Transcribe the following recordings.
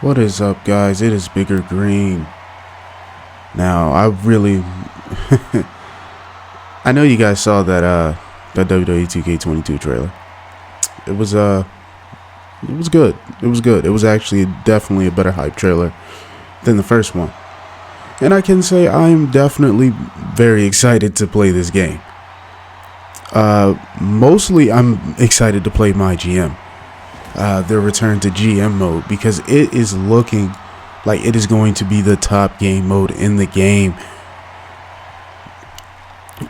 What is up, guys? It is biggerGREEN. Now, I know you guys saw that WWE 2K22 trailer. It was good. It was good. It was actually definitely a better hype trailer than the first one. And I can say I am definitely very excited to play this game. Mostly I'm excited to play my GM. Their return to GM mode, because it is looking like it is going to be the top game mode in the game.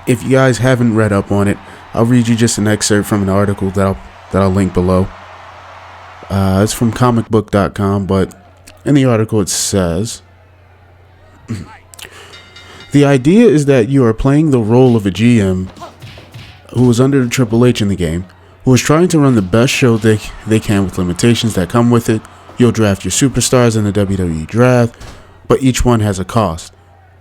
If you guys haven't read up on it, I'll read you just an excerpt from an article that I'll link below. It's from comicbook.com, but in the article it says, the idea is that you are playing the role of a GM who is under Triple H in the game, who is trying to run the best show they can with limitations that come with it. You'll draft your superstars in the WWE draft, but each one has a cost.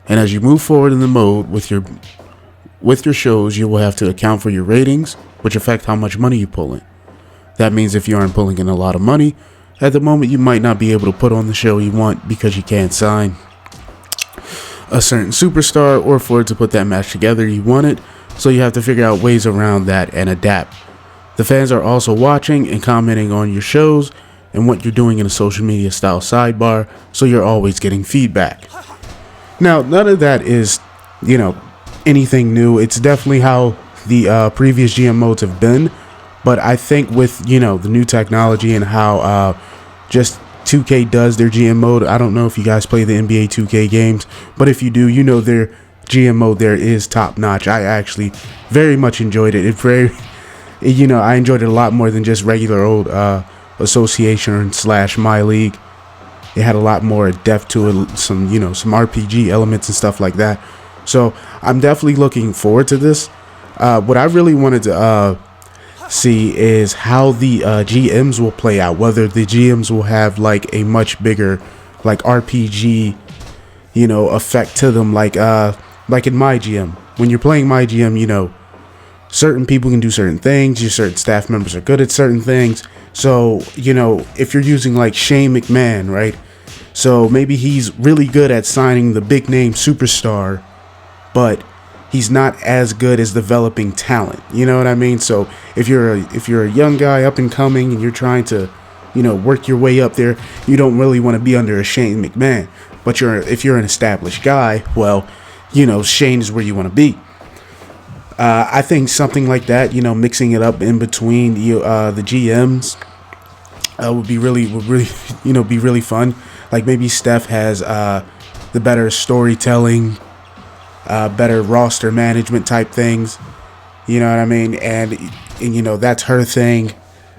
And as you move forward in the mode with your shows, you will have to account for your ratings, which affect how much money you pull in. That means if you aren't pulling in a lot of money, at the moment you might not be able to put on the show you want because you can't sign a certain superstar, or for it to put that match together you want it, so you have to figure out ways around that and adapt. The fans are also watching and commenting on your shows and what you're doing in a social media style sidebar, so you're always getting feedback. Now, none of that is, anything new. It's definitely how the previous GM modes have been, but I think with, the new technology and how just 2K does their GM mode, I don't know if you guys play the NBA 2K games, but if you do, their GM mode there is top notch. I actually very much enjoyed it. I enjoyed it a lot more than just regular old association / my league. It had a lot more depth to it, some RPG elements and stuff like that. So I'm definitely looking forward to this. What I really wanted to see is how the GMs will play out, whether the GMs will have like a much bigger like RPG effect to them, like in my GM. When you're playing my GM, certain people can do certain things, your certain staff members are good at certain things. So, if you're using like Shane McMahon, right? So maybe he's really good at signing the big name superstar, but he's not as good as developing talent. You know what I mean? So if you're a young guy up and coming and you're trying to, work your way up there, you don't really want to be under a Shane McMahon. But if you're an established guy, well, Shane is where you want to be. I think something like that, mixing it up in between the GMs would be really fun. Like maybe Steph has the better storytelling, better roster management type things. You know what I mean? And that's her thing.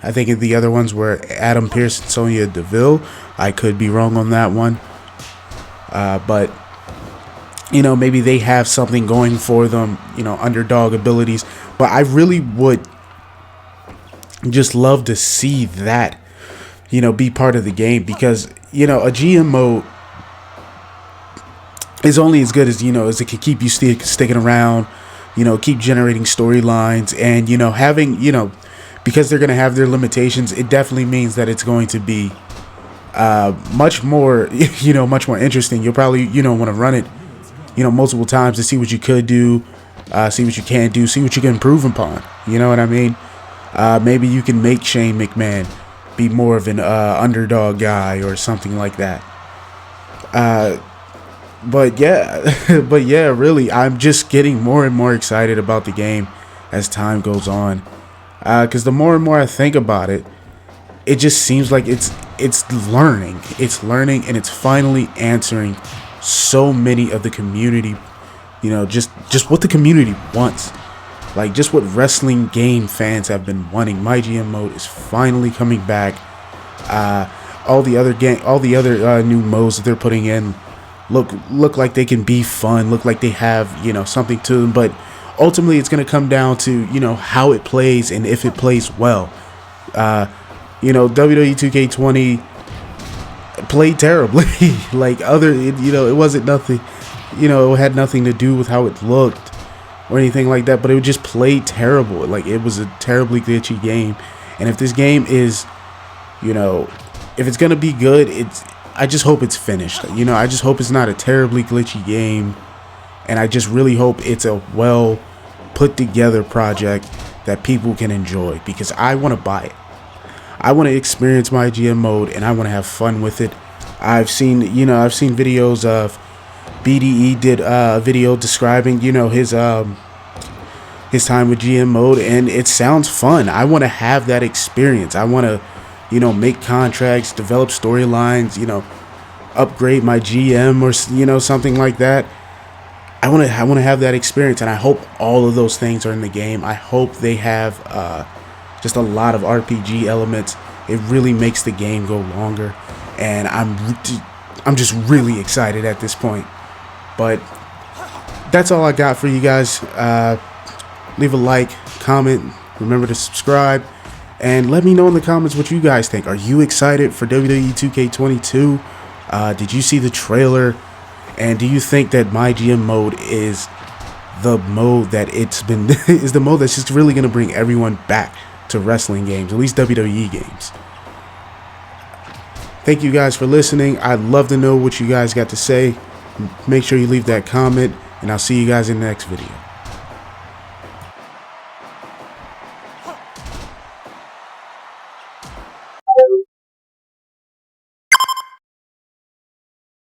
I think the other ones were Adam Pearce and Sonya Deville. I could be wrong on that one. But maybe they have something going for them, underdog abilities. But I really would just love to see that, be part of the game, because, a GM mode is only as good as, as it can keep you sticking around, keep generating storylines, and, having, because they're going to have their limitations, it definitely means that it's going to be much more, much more interesting. You'll probably, want to run it multiple times to see what you could do, see what you can't do, see what you can improve upon. You know what I mean? Maybe you can make Shane McMahon be more of an underdog guy or something like that. But yeah, really, I'm just getting more and more excited about the game as time goes on. Because the more and more I think about it, it just seems like it's learning, and it's finally answering so many of the community, just what the community wants, like just what wrestling game fans have been wanting. My GM mode is finally coming back. All the other new modes that they're putting in look like they can be fun, look like they have something to them, but ultimately it's going to come down to how it plays and if it plays well. WWE 2K20 played terribly. It wasn't nothing, it had nothing to do with how it looked or anything like that, but it just played terrible. Like, it was a terribly glitchy game. And if this game is, if it's gonna be good, I just hope it's finished. You know, I just hope it's not a terribly glitchy game, and I just really hope it's a well put together project that people can enjoy, because I want to buy it. I want to experience my GM mode, and I want to have fun with it. I've seen videos of BDE did a video describing, you know, his time with GM mode, and it sounds fun. I want to have that experience. I want to, you know, make contracts, develop storylines, you know, upgrade my GM, or, you know, something like that. I want to have that experience, and I hope all of those things are in the game. I hope they have just a lot of RPG elements. It really makes the game go longer, and I'm just really excited at this point. But that's all I got for you guys. Leave a like, comment, remember to subscribe, and let me know in the comments what you guys think. Are you excited for WWE 2K22? Did you see the trailer? And do you think that my GM mode is the mode that it's been is the mode that's just really going to bring everyone back to wrestling games, at least WWE games? Thank you guys for listening. I'd love to know what you guys got to say. Make sure you leave that comment, and I'll see you guys in the next video.